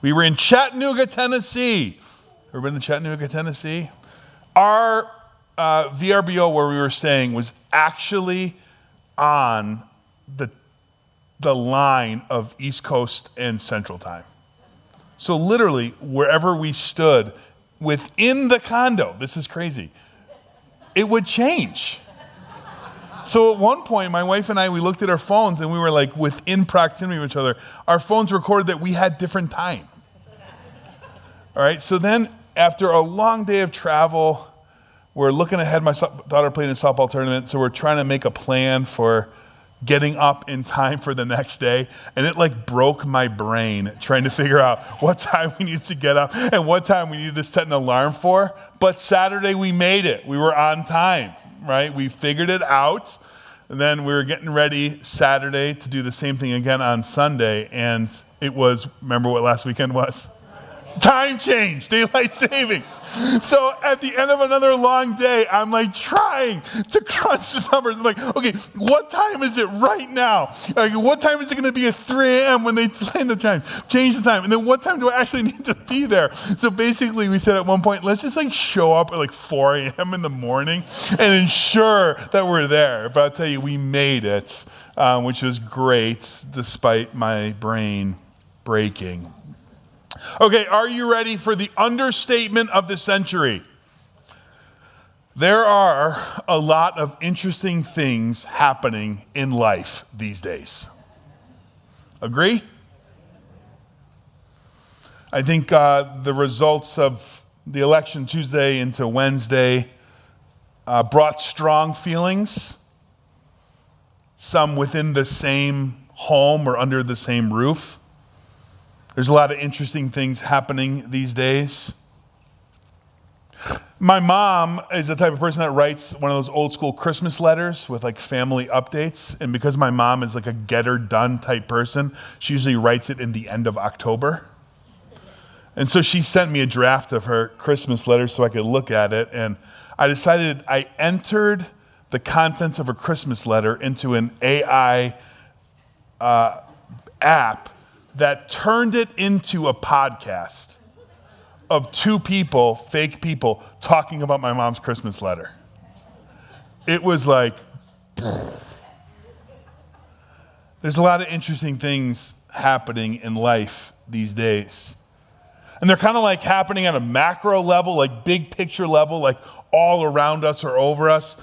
We were in Chattanooga, Tennessee. Ever been to Chattanooga, Tennessee? Our VRBO where we were staying was actually on the line of East Coast and Central Time. So literally, wherever we stood within the condo, this is crazy, it would change. So at one point, my wife and I, we looked at our phones and we were like within proximity of each other. Our phones recorded that we had different time. All right, so then after a long day of travel, we're looking ahead. My daughter played in a softball tournament, so we're trying to make a plan for getting up in time for the next day. And it like broke my brain trying to figure out what time we needed to get up and what time we needed to set an alarm for. But Saturday we made it. We were on time, right? We figured it out. And then we were getting ready Saturday to do the same thing again on Sunday. And it was, remember what last weekend was? Time change, daylight savings. So at the end of another long day, I'm like trying to crunch the numbers. I'm like, okay, what time is it right now? Like, what time is it going to be at 3 a.m. when they change the time? And then what time do I actually need to be there? So basically we said at one point, let's just like show up at like 4 a.m. in the morning and ensure that we're there. But I'll tell you, we made it, which was great despite my brain breaking. Okay, are you ready for the understatement of the century? There are a lot of interesting things happening in life these days. Agree? I think the results of the election Tuesday into Wednesday brought strong feelings, some within the same home or under the same roof. There's a lot of interesting things happening these days. My mom is the type of person that writes one of those old school Christmas letters with like family updates. And because my mom is like a get her done type person, she usually writes it in the end of October. And so she sent me a draft of her Christmas letter so I could look at it. And I decided I entered the contents of a Christmas letter into an AI app that turned it into a podcast of two people, fake people, talking about my mom's Christmas letter. It was like, there's a lot of interesting things happening in life these days. And they're kind of like happening at a macro level, like big picture level, like all around us or over us.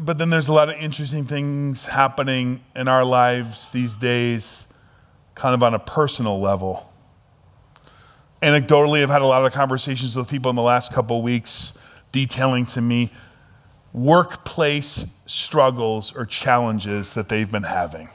But then there's a lot of interesting things happening in our lives these days, kind of on a personal level. Anecdotally, I've had a lot of conversations with people in the last couple of weeks detailing to me workplace struggles or challenges that they've been having.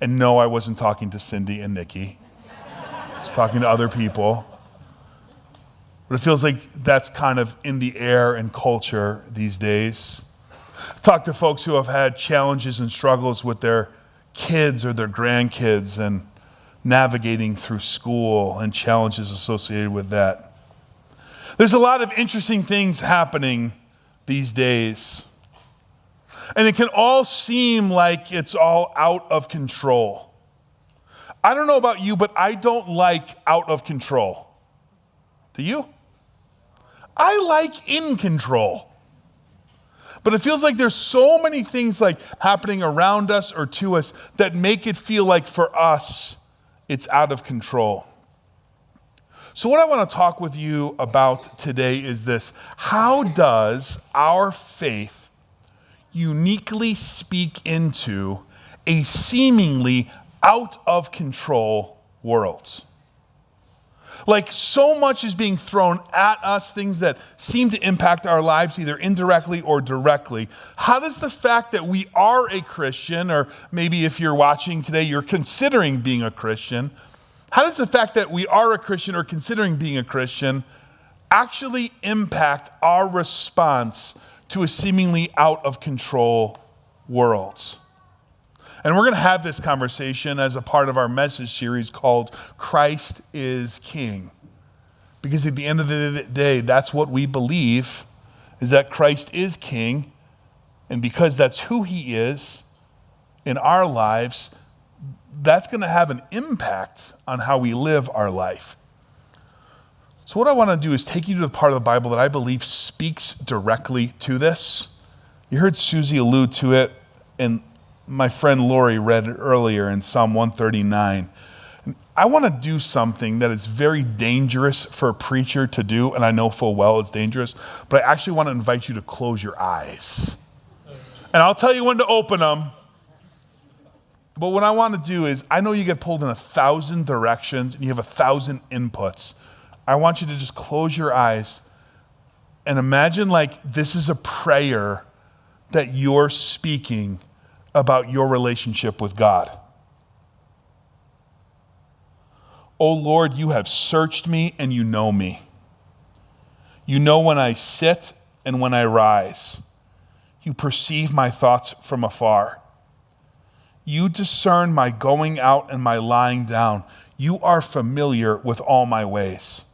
And no, I wasn't talking to Cindy and Nikki. I was talking to other people. But it feels like that's kind of in the air and culture these days. I've talked to folks who have had challenges and struggles with their kids or their grandkids and navigating through school and challenges associated with that. There's a lot of interesting things happening these days. And it can all seem like it's all out of control. I don't know about you, but I don't like out of control. Do you? I like in control. But it feels like there's so many things like happening around us or to us that make it feel like for us, it's out of control. So what I want to talk with you about today is this. How does our faith uniquely speak into a seemingly out of control world? Like so much is being thrown at us, things that seem to impact our lives either indirectly or directly. How does the fact that we are a Christian, or maybe if you're watching today, you're considering being a Christian, how does the fact that we are a Christian or considering being a Christian actually impact our response to a seemingly out of control world? And we're going to have this conversation as a part of our message series called Christ is King. Because at the end of the day, that's what we believe, is that Christ is King. And because that's who he is in our lives, that's going to have an impact on how we live our life. So what I want to do is take you to the part of the Bible that I believe speaks directly to this. You heard Susie allude to it, and my friend Lori read it earlier in Psalm 139. And I want to do something that is very dangerous for a preacher to do, and I know full well it's dangerous, but I actually want to invite you to close your eyes. And I'll tell you when to open them. But what I want to do is, I know you get pulled in 1,000 directions and you have 1,000 inputs. I want you to just close your eyes and imagine like this is a prayer that you're speaking about your relationship with God. Oh Lord, you have searched me and you know me. You know when I sit and when I rise. You perceive my thoughts from afar. You discern my going out and my lying down. You are familiar with all my ways.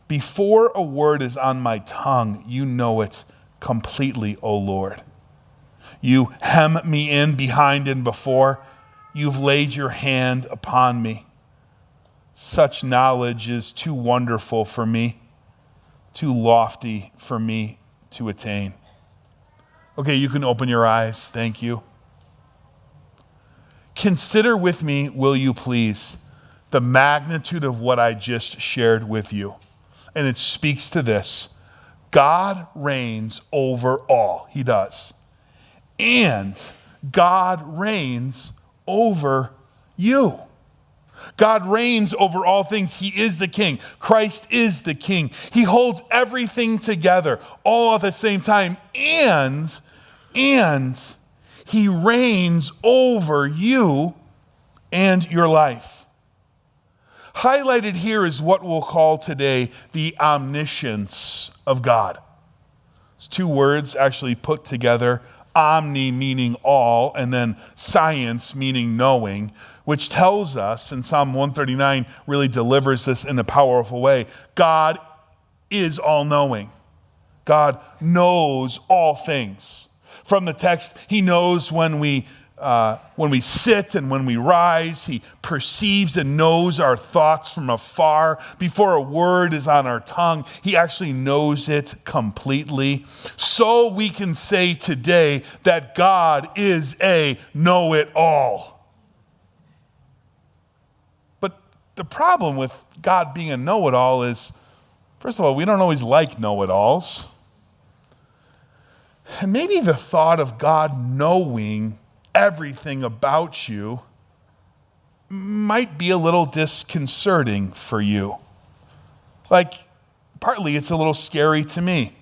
Before a word is on my tongue, you know it completely, O Lord. You hem me in behind and before. You've laid your hand upon me. Such knowledge is too wonderful for me, too lofty for me to attain. Okay, you can open your eyes. Thank you. Consider with me, will you please, the magnitude of what I just shared with you. And it speaks to this. God reigns over all. He does. And God reigns over you. God reigns over all things. He is the king. Christ is the king. He holds everything together all at the same time. And he reigns over you and your life. Highlighted here is what we'll call today the omniscience of God. It's two words actually put together. Omni meaning all, and then science meaning knowing, which tells us, and Psalm 139 really delivers this in a powerful way, God is all-knowing. God knows all things. From the text, he knows when we sit and when we rise. He perceives and knows our thoughts from afar. Before a word is on our tongue, he actually knows it completely. So we can say today that God is a know-it-all. But the problem with God being a know-it-all is, first of all, we don't always like know-it-alls. And maybe the thought of God knowing everything about you might be a little disconcerting for you. Like, partly it's a little scary to me.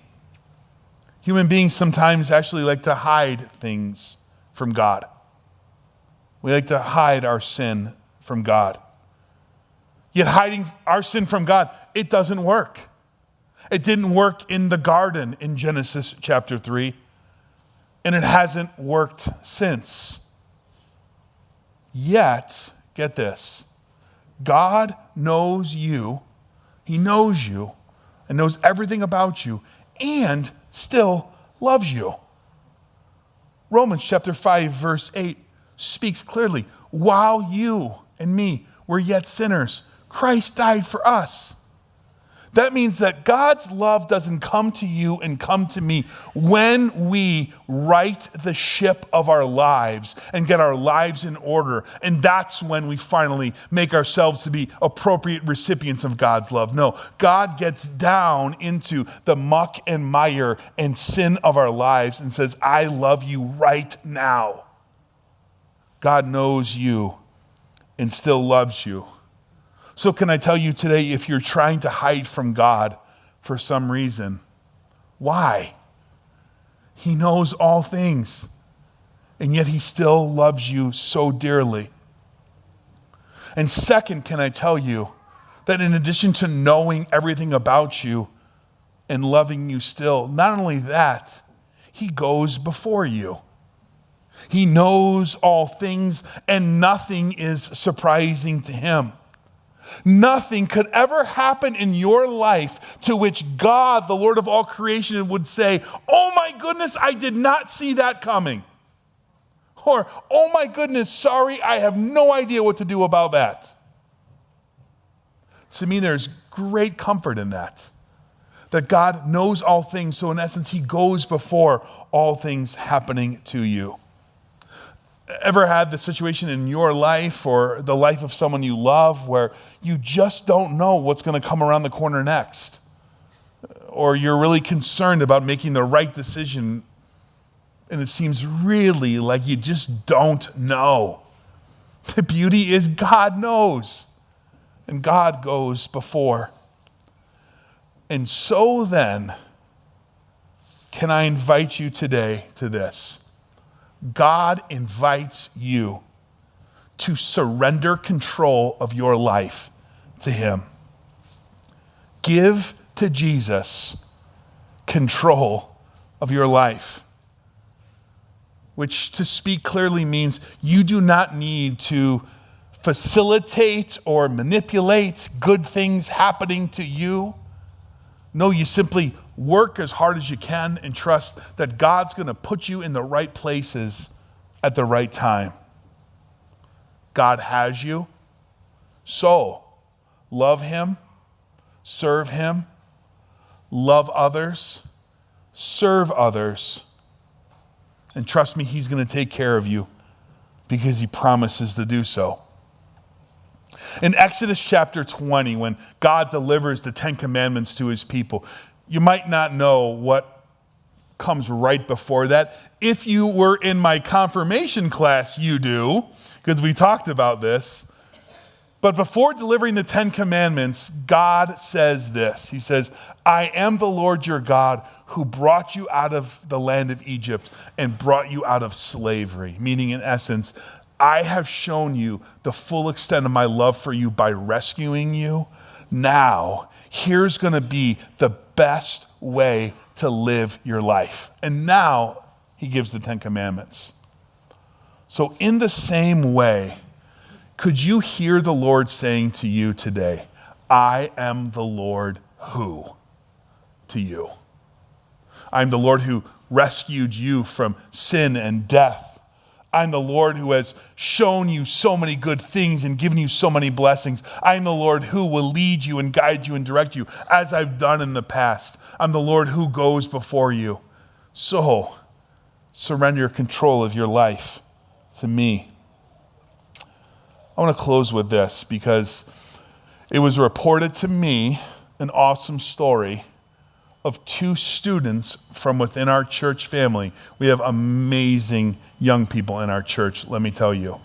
Human beings sometimes actually like to hide things from God. We like to hide our sin from God. Yet hiding our sin from God, it doesn't work. It didn't work in the garden in Genesis chapter 3. And it hasn't worked since. Yet, get this, God knows you, he knows you, and knows everything about you, and still loves you. Romans chapter 5, verse 8 speaks clearly, while you and me were yet sinners, Christ died for us. That means that God's love doesn't come to you and come to me when we right the ship of our lives and get our lives in order. And that's when we finally make ourselves to be appropriate recipients of God's love. No, God gets down into the muck and mire and sin of our lives and says, I love you right now. God knows you and still loves you. So can I tell you today, if you're trying to hide from God for some reason, why? He knows all things, and yet he still loves you so dearly. And second, can I tell you that in addition to knowing everything about you and loving you still, not only that, he goes before you. He knows all things, and nothing is surprising to him. Nothing could ever happen in your life to which God, the Lord of all creation, would say, oh my goodness, I did not see that coming. Or, oh my goodness, sorry, I have no idea what to do about that. To me, there's great comfort in that. That God knows all things, so in essence, he goes before all things happening to you. Ever had the situation in your life or the life of someone you love where you just don't know what's going to come around the corner next? Or you're really concerned about making the right decision and it seems really like you just don't know. The beauty is God knows and God goes before. And so then, can I invite you today to this? God invites you to surrender control of your life to him. Give to Jesus control of your life, which to speak clearly means you do not need to facilitate or manipulate good things happening to you. No, you simply work as hard as you can and trust that God's going to put you in the right places at the right time. God has you. So, love him, serve him, love others, serve others, and trust me, he's going to take care of you because he promises to do so. In Exodus chapter 20, when God delivers the 10 Commandments to his people, you might not know what comes right before that. If you were in my confirmation class, you do, because we talked about this. But before delivering the 10 Commandments, God says this. He says, I am the Lord your God who brought you out of the land of Egypt and brought you out of slavery. Meaning, in essence, I have shown you the full extent of my love for you by rescuing you. Now, here's going to be the best way to live your life. And now, he gives the 10 Commandments. So in the same way, could you hear the Lord saying to you today, I am the Lord who to you? I'm the Lord who rescued you from sin and death. I'm the Lord who has shown you so many good things and given you so many blessings. I'm the Lord who will lead you and guide you and direct you as I've done in the past. I'm the Lord who goes before you. So, surrender control of your life to me. I want to close with this because it was reported to me an awesome story of 2 students from within our church family. We have amazing young people in our church, let me tell you.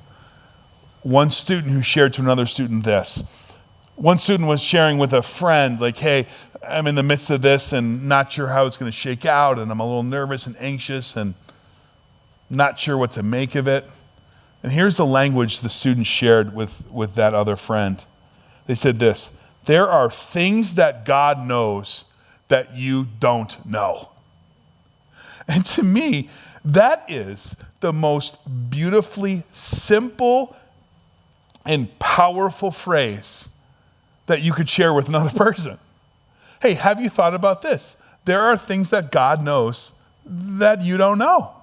One student who shared to another student this. One student was sharing with a friend, like, hey, I'm in the midst of this and not sure how it's going to shake out, and I'm a little nervous and anxious and not sure what to make of it. And here's the language the student shared with that other friend. They said this, there are things that God knows that you don't know. And to me, that is the most beautifully simple and powerful phrase that you could share with another person. Hey, have you thought about this? There are things that God knows that you don't know.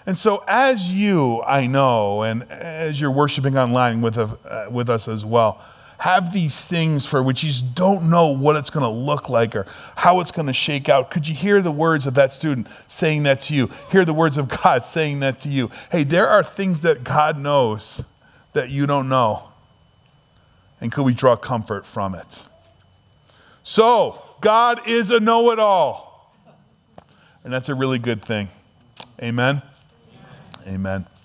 And so as you, I know, and as you're worshiping online with us as well, have these things for which you just don't know what it's going to look like or how it's going to shake out. Could you hear the words of that student saying that to you? Hear the words of God saying that to you. Hey, there are things that God knows that you don't know. And could we draw comfort from it? So, God is a know-it-all. And that's a really good thing. Amen? Amen.